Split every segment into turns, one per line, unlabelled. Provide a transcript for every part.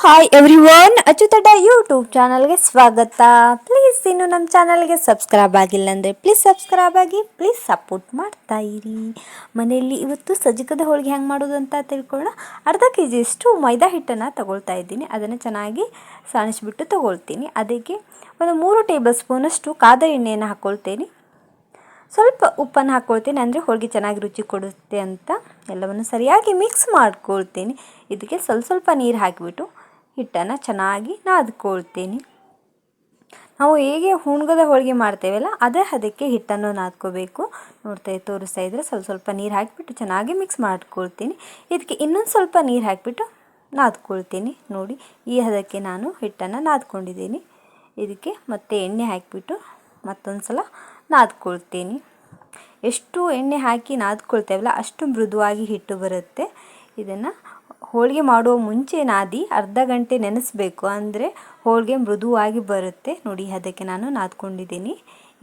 Hi everyone, ಅಚ್ಚುತಡ್ಡ YouTube ಚಾನಲ್ಗೆ ಸ್ವಾಗತ. Please ಇನ್ನು ನಮ್ಮ ಚಾನಲ್ಗೆ ಸಬ್ಸ್ಕ್ರೈಬ್ ಆಗಿಲ್ಲ ಅಂದರೆ ಪ್ಲೀಸ್ ಸಬ್ಸ್ಕ್ರೈಬ್ ಆಗಿ, ಪ್ಲೀಸ್ ಸಪೋರ್ಟ್ ಮಾಡ್ತಾ ಇರಿ. ಮನೆಯಲ್ಲಿ ಇವತ್ತು ಸಜ್ಜಕದ ಹೋಳಿಗೆ ಹೆಂಗೆ ಮಾಡೋದು ಅಂತ ತಿಳ್ಕೊಳ್ಳೋಣ. ಅರ್ಧ ಕೆ ಜಿಯಷ್ಟು ಮೈದಾ ಹಿಟ್ಟನ್ನು ತಗೊಳ್ತಾ ಇದ್ದೀನಿ. ಅದನ್ನು ಚೆನ್ನಾಗಿ ಸಾಣಿಸ್ಬಿಟ್ಟು ತಗೊಳ್ತೀನಿ. ಅದಕ್ಕೆ ಒಂದು 3 ಟೇಬಲ್ ಸ್ಪೂನಷ್ಟು ಕಾದ ಎಣ್ಣೆಯನ್ನು ಹಾಕ್ಕೊಳ್ತೀನಿ. ಸ್ವಲ್ಪ ಉಪ್ಪನ್ನು ಹಾಕ್ಕೊಳ್ತೀನಿ, ಅಂದರೆ ಹೋಳಿಗೆ ಚೆನ್ನಾಗಿ ರುಚಿ ಕೊಡುತ್ತೆ ಅಂತ. ಎಲ್ಲವನ್ನು ಸರಿಯಾಗಿ ಮಿಕ್ಸ್ ಮಾಡ್ಕೊಳ್ತೀನಿ. ಇದಕ್ಕೆ ಸ್ವಲ್ಪ ನೀರು ಹಾಕಿಬಿಟ್ಟು ಹಿಟ್ಟನ್ನು ಚೆನ್ನಾಗಿ ನಾದ್ಕೊಳ್ತೀನಿ. ನಾವು ಹೇಗೆ ಹೂಣ್ಗದ ಹೋಳಿಗೆ ಮಾಡ್ತೇವಲ್ಲ ಅದೇ ಅದಕ್ಕೆ ಹಿಟ್ಟನ್ನು ನಾದ್ಕೋಬೇಕು. ತೋರಿಸ್ತಾ ಇದ್ದರೆ ಸ್ವಲ್ಪ ನೀರು ಹಾಕಿಬಿಟ್ಟು ಚೆನ್ನಾಗಿ ಮಿಕ್ಸ್ ಮಾಡ್ಕೊಳ್ತೀನಿ. ಇದಕ್ಕೆ ಇನ್ನೊಂದು ಸ್ವಲ್ಪ ನೀರು ಹಾಕಿಬಿಟ್ಟು ನಾದ್ಕೊಳ್ತೀನಿ. ನೋಡಿ, ಈ ಹದಕ್ಕೆ ನಾನು ಹಿಟ್ಟನ್ನು ನಾದ್ಕೊಂಡಿದ್ದೀನಿ. ಇದಕ್ಕೆ ಮತ್ತೆ ಎಣ್ಣೆ ಹಾಕಿಬಿಟ್ಟು ಮತ್ತೊಂದು ಸಲ ನಾದ್ಕೊಳ್ತೀನಿ. ಎಷ್ಟು ಎಣ್ಣೆ ಹಾಕಿ ನಾದ್ಕೊಳ್ತೇವಲ್ಲ ಅಷ್ಟು ಮೃದುವಾಗಿ ಹಿಟ್ಟು ಬರುತ್ತೆ. ಇದನ್ನು ಹೋಳಿಗೆ ಮಾಡುವ ಮುಂಚೆ ನಾದಿ ಅರ್ಧ ಗಂಟೆ ನೆನೆಸಬೇಕು, ಅಂದರೆ ಹೋಳಿಗೆ ಮೃದುವಾಗಿ ಬರುತ್ತೆ. ನೋಡಿ, ಅದಕ್ಕೆ ನಾನು ನಾದ್ಕೊಂಡಿದ್ದೀನಿ.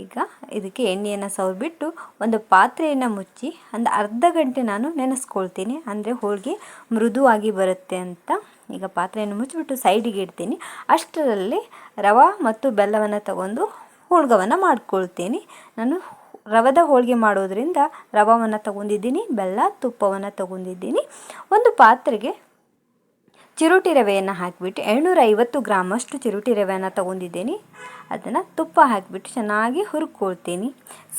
ಈಗ ಇದಕ್ಕೆ ಎಣ್ಣೆಯನ್ನು ಸವರ್ಬಿಟ್ಟು ಒಂದು ಪಾತ್ರೆಯನ್ನು ಮುಚ್ಚಿ ಒಂದು ಅರ್ಧ ಗಂಟೆ ನಾನು ನೆನೆಸ್ಕೊಳ್ತೀನಿ, ಅಂದರೆ ಹೋಳಿಗೆ ಮೃದುವಾಗಿ ಬರುತ್ತೆ ಅಂತ. ಈಗ ಪಾತ್ರೆಯನ್ನು ಮುಚ್ಚಿಬಿಟ್ಟು ಸೈಡಿಗೆ ಇಡ್ತೀನಿ. ಅಷ್ಟರಲ್ಲಿ ರವೆ ಮತ್ತು ಬೆಲ್ಲವನ್ನು ತಗೊಂಡು ಹೂಣ್ಗವನ್ನು ಮಾಡ್ಕೊಳ್ತೀನಿ. ನಾನು ರವದ ಹೋಳಿಗೆ ಮಾಡೋದ್ರಿಂದ ರವೆಯನ್ನು ತಗೊಂಡಿದ್ದೀನಿ, ಬೆಲ್ಲ ತುಪ್ಪವನ್ನು ತಗೊಂಡಿದ್ದೀನಿ. ಒಂದು ಪಾತ್ರೆಗೆ ಚಿರೋಟಿ ರವೆಯನ್ನು ಹಾಕಿಬಿಟ್ಟು 750 ಗ್ರಾಮಷ್ಟು ಚಿರೋಟಿ ರವೆಯನ್ನು ತಗೊಂಡಿದ್ದೀನಿ. ಅದನ್ನು ತುಪ್ಪ ಹಾಕಿಬಿಟ್ಟು ಚೆನ್ನಾಗಿ ಹುರ್ಕೊಳ್ತೀನಿ.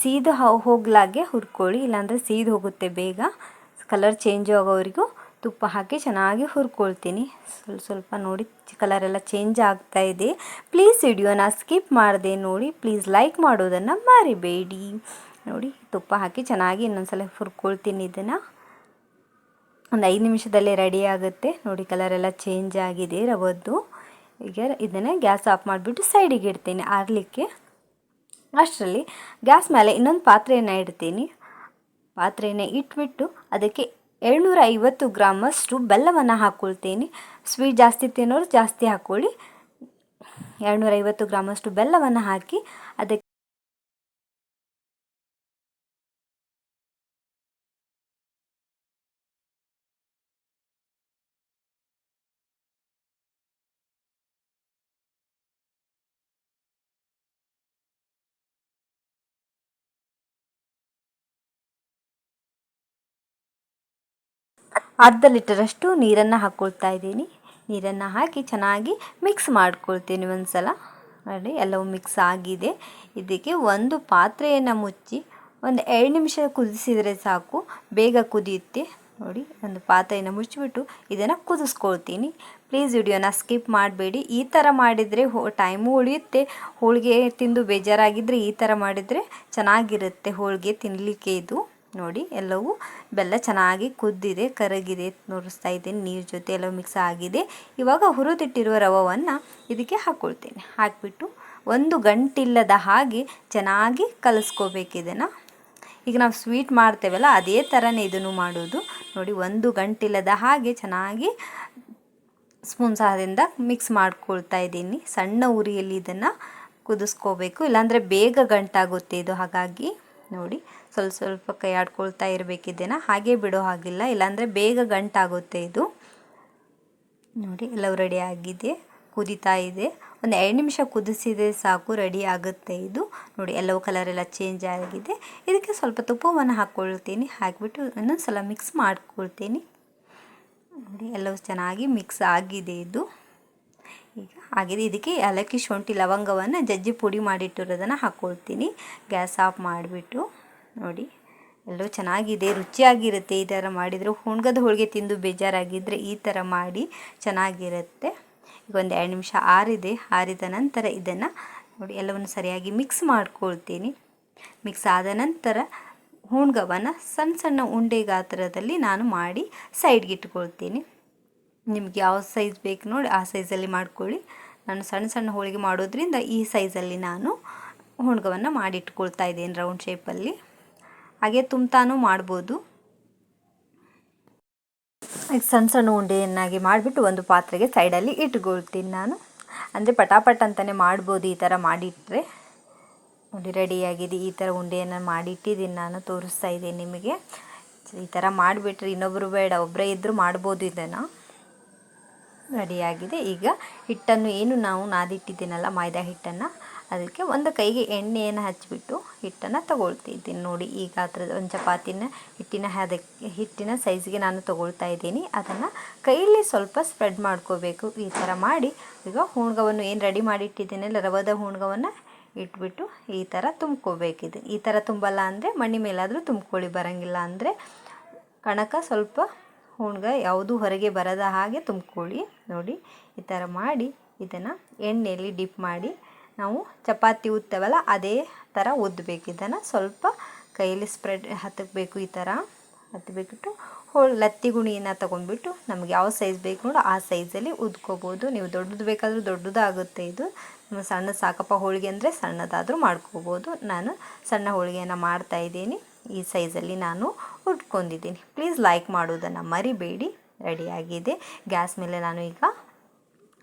ಸೀದು ಹೋಗ್ಲಾಗೆ ಹುರ್ಕೊಳ್ಳಿ, ಇಲ್ಲಾಂದರೆ ಸೀದು ಹೋಗುತ್ತೆ ಬೇಗ. ಕಲರ್ ಚೇಂಜ್ ಆಗೋವರೆಗೂ ತುಪ್ಪ ಹಾಕಿ ಚೆನ್ನಾಗಿ ಹುರ್ಕೊಳ್ತೀನಿ. ಸ್ವಲ್ಪ ನೋಡಿ, ಕಲರೆಲ್ಲ ಚೇಂಜ್ ಆಗ್ತಾ ಇದೆ. ಪ್ಲೀಸ್ ವಿಡಿಯೋನ ಸ್ಕಿಪ್ ಮಾಡದೆ ನೋಡಿ. ಪ್ಲೀಸ್ ಲೈಕ್ ಮಾಡೋದನ್ನು ಮರಿಬೇಡಿ. ನೋಡಿ, ತುಪ್ಪ ಹಾಕಿ ಚೆನ್ನಾಗಿ ಇನ್ನೊಂದ್ಸಲ ಹುರ್ಕೊಳ್ತೀನಿ. ಇದನ್ನು ಒಂದು 5 ನಿಮಿಷದಲ್ಲೇ ರೆಡಿ ಆಗುತ್ತೆ. ನೋಡಿ, ಕಲರೆಲ್ಲ ಚೇಂಜ್ ಆಗಿದೆ ರವದ್ದು. ಈಗ ಇದನ್ನು ಗ್ಯಾಸ್ ಆಫ್ ಮಾಡಿಬಿಟ್ಟು ಸೈಡಿಗೆ ಇಡ್ತೀನಿ ಆರಲಿಕ್ಕೆ. ಅಷ್ಟರಲ್ಲಿ ಗ್ಯಾಸ್ ಮೇಲೆ ಇನ್ನೊಂದು ಪಾತ್ರೆಯನ್ನು ಇಡ್ತೀನಿ. ಪಾತ್ರೆಯನ್ನು ಇಟ್ಬಿಟ್ಟು ಅದಕ್ಕೆ 750 ಗ್ರಾಮಷ್ಟು ಬೆಲ್ಲವನ್ನು ಹಾಕ್ಕೊಳ್ತೀನಿ. ಸ್ವೀಟ್ ಜಾಸ್ತಿ ತಿನ್ನೋರು ಜಾಸ್ತಿ ಹಾಕ್ಕೊಳ್ಳಿ. 750 ಗ್ರಾಮಷ್ಟು ಬೆಲ್ಲವನ್ನು ಹಾಕಿ ಅದಕ್ಕೆ ಅರ್ಧ ಲೀಟರಷ್ಟು ನೀರನ್ನು ಹಾಕ್ಕೊಳ್ತಾ ಇದ್ದೀನಿ. ನೀರನ್ನು ಹಾಕಿ ಚೆನ್ನಾಗಿ ಮಿಕ್ಸ್ ಮಾಡ್ಕೊಳ್ತೀನಿ ಒಂದು ಸಲ. ನೋಡಿ, ಎಲ್ಲವೂ ಮಿಕ್ಸ್ ಆಗಿದೆ. ಇದಕ್ಕೆ ಒಂದು ಪಾತ್ರೆಯನ್ನು ಮುಚ್ಚಿ ಒಂದು 2 ನಿಮಿಷ ಕುದಿಸಿದರೆ ಸಾಕು, ಬೇಗ ಕುದಿಯುತ್ತೆ. ನೋಡಿ, ಒಂದು ಪಾತ್ರೆಯನ್ನು ಮುಚ್ಚಿಬಿಟ್ಟು ಇದನ್ನು ಕುದಿಸ್ಕೊಳ್ತೀನಿ. ಪ್ಲೀಸ್ ವಿಡಿಯೋನ ಸ್ಕಿಪ್ ಮಾಡಬೇಡಿ. ಈ ಥರ ಮಾಡಿದರೆ ಟೈಮು ಉಳಿಯುತ್ತೆ. ಹೋಳಿಗೆ ತಿಂದು ಬೇಜಾರಾಗಿದ್ದರೆ ಈ ಥರ ಮಾಡಿದರೆ ಚೆನ್ನಾಗಿರುತ್ತೆ ಹೋಳಿಗೆ ತಿನ್ನಲಿಕ್ಕೆ. ಇದು ನೋಡಿ, ಎಲ್ಲವೂ ಬೆಲ್ಲ ಚೆನ್ನಾಗಿ ಕುದ್ದಿದೆ, ಕರಗಿದೆ, ತೋರಿಸ್ತಾ ಇದ್ದೀನಿ. ನೀರು ಜೊತೆ ಎಲ್ಲ ಮಿಕ್ಸ್ ಆಗಿದೆ. ಇವಾಗ ಹುರಿದಿಟ್ಟಿರುವ ರವೆಯನ್ನು ಇದಕ್ಕೆ ಹಾಕ್ಕೊಳ್ತೀನಿ. ಹಾಕಿಬಿಟ್ಟು ಒಂದು ಗಂಟಿಲ್ಲದ ಹಾಗೆ ಚೆನ್ನಾಗಿ ಕಲಿಸ್ಕೋಬೇಕು ಇದನ್ನು. ಈಗ ನಾವು ಸ್ವೀಟ್ ಮಾಡ್ತೇವಲ್ಲ ಅದೇ ಥರನೇ ಇದನ್ನು ಮಾಡೋದು. ನೋಡಿ, ಒಂದು ಗಂಟಿಲ್ಲದ ಹಾಗೆ ಚೆನ್ನಾಗಿ ಸ್ಪೂನ್ ಸಹಾಯದಿಂದ ಮಿಕ್ಸ್ ಮಾಡ್ಕೊಳ್ತಾ ಇದ್ದೀನಿ. ಸಣ್ಣ ಉರಿಯಲ್ಲಿ ಇದನ್ನು ಕುದಿಸ್ಕೋಬೇಕು, ಇಲ್ಲಾಂದರೆ ಬೇಗ ಗಂಟಾಗುತ್ತೆ ಇದು. ಹಾಗಾಗಿ ನೋಡಿ, ಸ್ವಲ್ಪ ಕೈ ಆಡ್ಕೊಳ್ತಾ ಇರಬೇಕಿದ್ದೇನೆ, ಹಾಗೆ ಬಿಡೋ ಹಾಗಿಲ್ಲ, ಇಲ್ಲಾಂದರೆ ಬೇಗ ಗಂಟಾಗುತ್ತೆ ಇದು. ನೋಡಿ, ಎಲ್ಲವೂ ರೆಡಿ ಆಗಿದೆ, ಕುದೀತಾ ಇದೆ. ಒಂದು 2 ನಿಮಿಷ ಕುದಿಸಿದರೆ ಸಾಕು, ರೆಡಿ ಆಗುತ್ತೆ ಇದು. ನೋಡಿ, ಎಲ್ಲವೂ ಕಲರೆಲ್ಲ ಚೇಂಜ್ ಆಗಿದೆ. ಇದಕ್ಕೆ ಸ್ವಲ್ಪ ತುಪ್ಪವನ್ನು ಹಾಕ್ಕೊಳ್ತೀನಿ. ಹಾಕಿಬಿಟ್ಟು ಇನ್ನೊಂದು ಸಲ ಮಿಕ್ಸ್ ಮಾಡ್ಕೊಳ್ತೀನಿ. ನೋಡಿ, ಎಲ್ಲವೂ ಚೆನ್ನಾಗಿ ಮಿಕ್ಸ್ ಆಗಿದೆ ಇದು. ಈಗ ಆಗಿದೆ. ಇದಕ್ಕೆ ಏಲಕ್ಕಿ, ಶುಂಠಿ, ಲವಂಗವನ್ನು ಜಜ್ಜಿ ಪುಡಿ ಮಾಡಿಟ್ಟಿರೋದನ್ನು ಹಾಕ್ಕೊಳ್ತೀನಿ. ಗ್ಯಾಸ್ ಆಫ್ ಮಾಡಿಬಿಟ್ಟು ನೋಡಿ, ಎಲ್ಲವೂ ಚೆನ್ನಾಗಿದೆ, ರುಚಿಯಾಗಿರುತ್ತೆ. ಈ ಥರ ಮಾಡಿದರೆ ಹೂಣ್ಗದ ಹೋಳಿಗೆ ತಿಂದು ಬೇಜಾರಾಗಿದ್ದರೆ ಈ ಥರ ಮಾಡಿ ಚೆನ್ನಾಗಿರುತ್ತೆ. ಈಗ ಒಂದು 2 ನಿಮಿಷ ಆರಿದ ನಂತರ ಇದನ್ನು ನೋಡಿ ಎಲ್ಲವನ್ನು ಸರಿಯಾಗಿ ಮಿಕ್ಸ್ ಮಾಡ್ಕೊಳ್ತೀನಿ. ಮಿಕ್ಸ್ ಆದ ನಂತರ ಹೂಣ್ಗವನ್ನು ಸಣ್ಣ ಸಣ್ಣ ಉಂಡೆ ಗಾತ್ರದಲ್ಲಿ ನಾನು ಮಾಡಿ ಸೈಡ್ಗೆ ಇಟ್ಕೊಳ್ತೀನಿ. ನಿಮ್ಗೆ ಯಾವ ಸೈಜ್ ಬೇಕು ನೋಡಿ ಆ ಸೈಜಲ್ಲಿ ಮಾಡ್ಕೊಳ್ಳಿ. ನಾನು ಸಣ್ಣ ಸಣ್ಣ ಹೋಳಿಗೆ ಮಾಡೋದ್ರಿಂದ ಈ ಸೈಜಲ್ಲಿ ನಾನು ಹೂಣ್ಗವನ್ನು ಮಾಡಿ ಇಟ್ಕೊಳ್ತಾ ಇದ್ದೀನಿ, ರೌಂಡ್ ಶೇಪಲ್ಲಿ. ಹಾಗೆ ತುಂಬ್ತಾನೂ ಮಾಡ್ಬೋದು. ಈಗ ಸಣ್ಣ ಸಣ್ಣ ಉಂಡೆಯನ್ನಾಗಿ ಮಾಡಿಬಿಟ್ಟು ಒಂದು ಪಾತ್ರೆಗೆ ಸೈಡಲ್ಲಿ ಇಟ್ಕೊಳ್ತೀನಿ ನಾನು. ಅಂದರೆ ಪಟಾಪಟ್ ಅಂತಲೇ ಮಾಡ್ಬೋದು ಈ ಥರ ಮಾಡಿಟ್ಟರೆ. ನೋಡಿ, ರೆಡಿಯಾಗಿದೆ. ಈ ಥರ ಉಂಡೆಯನ್ನು ಮಾಡಿಟ್ಟಿದ್ದೀನಿ ನಾನು, ತೋರಿಸ್ತಾ ಇದ್ದೀನಿ ನಿಮಗೆ. ಈ ಥರ ಮಾಡಿಬಿಟ್ರೆ ಇನ್ನೊಬ್ಬರು ಬೇಡ, ಒಬ್ಬರೇ ಇದ್ದರೂ ಮಾಡ್ಬೋದು ಇದನ್ನು. ರೆಡಿಯಾಗಿದೆ. ಈಗ ಹಿಟ್ಟನ್ನು ಏನು ನಾವು ನಾದಿಟ್ಟಿದ್ದೀನಲ್ಲ ಮೈದಾ ಹಿಟ್ಟನ್ನು, ಅದಕ್ಕೆ ಒಂದು ಕೈಗೆ ಎಣ್ಣೆಯನ್ನು ಹಚ್ಚಿಬಿಟ್ಟು ಹಿಟ್ಟನ್ನು ತಗೊಳ್ತಿದ್ದೀನಿ. ನೋಡಿ ಈ ಗಾತ್ರದ ಒಂದು ಚಪಾತಿನ ಹಿಟ್ಟಿನ ಸೈಜ್ಗೆ ನಾನು ತಗೊಳ್ತಾ ಇದ್ದೀನಿ. ಅದನ್ನು ಕೈಯಲ್ಲಿ ಸ್ವಲ್ಪ ಸ್ಪ್ರೆಡ್ ಮಾಡ್ಕೋಬೇಕು. ಈ ಥರ ಮಾಡಿ ಈಗ ಹೂಣ್ಗವನ್ನು ಏನು ರೆಡಿ ಮಾಡಿ ಇಟ್ಟಿದ್ದೀನಲ್ಲ ರವದ ಹೂಣ್ಗವನ್ನು ಇಟ್ಬಿಟ್ಟು ಈ ಥರ ತುಂಬ್ಕೋಬೇಕಿದೆ. ಈ ಥರ ತುಂಬಲ್ಲ ಅಂದರೆ ಮಣ್ಣಿ ಮೇಲಾದರೂ ತುಂಬ್ಕೊಳ್ಳಿ, ಬರೋಂಗಿಲ್ಲ ಅಂದರೆ ಕಣಕ ಸ್ವಲ್ಪ ಹೂಣ್ಗ ಯಾವುದು ಹೊರಗೆ ಬರದ ಹಾಗೆ ತುಂಬ್ಕೊಳ್ಳಿ. ನೋಡಿ ಈ ಥರ ಮಾಡಿ ಇದನ್ನು ಎಣ್ಣೆಯಲ್ಲಿ ಡಿಪ್ ಮಾಡಿ ನಾವು ಚಪಾತಿ ಉತ್ತವಲ್ಲ ಅದೇ ಥರ ಉದ್ದಬೇಕು. ಇದನ್ನು ಸ್ವಲ್ಪ ಕೈಯಲ್ಲಿ ಸ್ಪ್ರೆಡ್ ಹತ್ತಬೇಕು. ಈ ಥರ ಹತ್ತಬೇಕಿಟ್ಟು ಲತ್ತಿ ಗುಣಿಯನ್ನು ತೊಗೊಂಡ್ಬಿಟ್ಟು ನಮ್ಗೆ ಯಾವ ಸೈಜ್ ಬೇಕು ನೋಡು ಆ ಸೈಜಲ್ಲಿ ಉದ್ಕೋಬೋದು. ನೀವು ದೊಡ್ಡದು ಬೇಕಾದರೂ ದೊಡ್ಡದು ಆಗುತ್ತೆ. ಇದು ಸಣ್ಣ ಸಾಕಪ್ಪ ಹೋಳಿಗೆ ಅಂದರೆ ಸಣ್ಣದಾದರೂ ಮಾಡ್ಕೋಬೋದು. ನಾನು ಸಣ್ಣ ಹೋಳಿಗೆಯನ್ನು ಮಾಡ್ತಾಯಿದ್ದೀನಿ. ಈ ಸೈಜಲ್ಲಿ ನಾನು ಉಟ್ಕೊಂಡಿದ್ದೀನಿ. ಪ್ಲೀಸ್ ಲೈಕ್ ಮಾಡೋದನ್ನು ಮರಿಬೇಡಿ. ರೆಡಿಯಾಗಿದೆ. ಗ್ಯಾಸ್ ಮೇಲೆ ನಾನು ಈಗ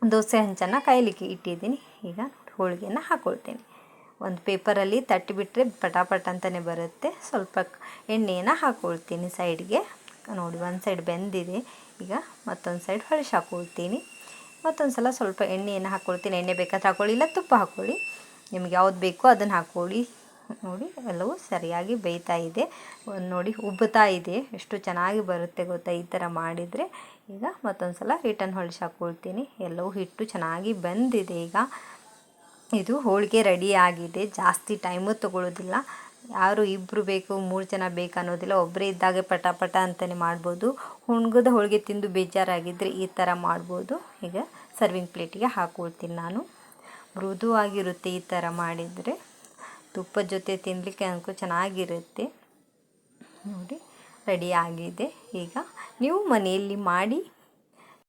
ದೋಸೆ ಹಂಚನ್ನು ಕಾಯಲಿಕ್ಕೆ ಇಟ್ಟಿದ್ದೀನಿ. ಈಗ ಹೋಳಿಗೆಯನ್ನು ಹಾಕ್ಕೊಳ್ತೀನಿ. ಒಂದು ಪೇಪರಲ್ಲಿ ತಟ್ಟಿಬಿಟ್ರೆ ಪಟಾಪಟ ಅಂತಲೇ ಬರುತ್ತೆ. ಸ್ವಲ್ಪ ಎಣ್ಣೆಯನ್ನು ಹಾಕ್ಕೊಳ್ತೀನಿ ಸೈಡ್ಗೆ. ನೋಡಿ ಒಂದು ಸೈಡ್ ಬೆಂದಿದೆ. ಈಗ ಮತ್ತೊಂದು ಸೈಡ್ ಹೊಳಿಸಿ ಹಾಕ್ಕೊಳ್ತೀನಿ. ಮತ್ತೊಂದು ಸಲ ಸ್ವಲ್ಪ ಎಣ್ಣೆಯನ್ನು ಹಾಕ್ಕೊಳ್ತೀನಿ. ಎಣ್ಣೆ ಬೇಕಾದ್ರೆ ಹಾಕ್ಕೊಳ್ಳಿ, ಇಲ್ಲ ತುಪ್ಪ ಹಾಕ್ಕೊಳ್ಳಿ, ನಿಮ್ಗೆ ಯಾವ್ದು ಬೇಕೋ ಅದನ್ನು ಹಾಕ್ಕೊಳ್ಳಿ. ನೋಡಿ ಎಲ್ಲವೂ ಸರಿಯಾಗಿ ಬೇಯ್ತಾ ಇದೆ. ನೋಡಿ ಉಬ್ಬುತ್ತಾ ಇದೆ. ಎಷ್ಟು ಚೆನ್ನಾಗಿ ಬರುತ್ತೆ ಗೊತ್ತಾ ಈ ಥರ ಮಾಡಿದರೆ. ಈಗ ಮತ್ತೊಂದು ಸಲ ಹಿಟ್ಟನ್ನು ಹೊಳಿಸಿ ಹಾಕ್ಕೊಳ್ತೀನಿ. ಎಲ್ಲವೂ ಹಿಟ್ಟು ಚೆನ್ನಾಗಿ ಬೆಂದಿದೆ. ಈಗ ಇದು ಹೋಳಿಗೆ ರೆಡಿ ಆಗಿದೆ. ಜಾಸ್ತಿ ಟೈಮು ತೊಗೊಳ್ಳೋದಿಲ್ಲ. ಯಾರು ಇಬ್ಬರು ಬೇಕು 3 ಜನ ಬೇಕು ಅನ್ನೋದಿಲ್ಲ. ಒಬ್ಬರೇ ಇದ್ದಾಗ ಪಟ ಅಂತಲೇ ಮಾಡ್ಬೋದು. ಹುಣ್ಗದ ಹೋಳಿಗೆ ತಿಂದು ಬೇಜಾರಾಗಿದ್ದರೆ ಈ ಥರ ಮಾಡ್ಬೋದು. ಈಗ ಸರ್ವಿಂಗ್ ಪ್ಲೇಟಿಗೆ ಹಾಕ್ಕೊಳ್ತೀನಿ ನಾನು. ಮೃದುವಾಗಿರುತ್ತೆ ಈ ಥರ ಮಾಡಿದರೆ. ತುಪ್ಪದ ಜೊತೆ ತಿನ್ನಲಿಕ್ಕೆ ನನಗೂ ಚೆನ್ನಾಗಿರುತ್ತೆ. ನೋಡಿ ರೆಡಿ ಆಗಿದೆ. ಈಗ ನೀವು ಮನೆಯಲ್ಲಿ ಮಾಡಿ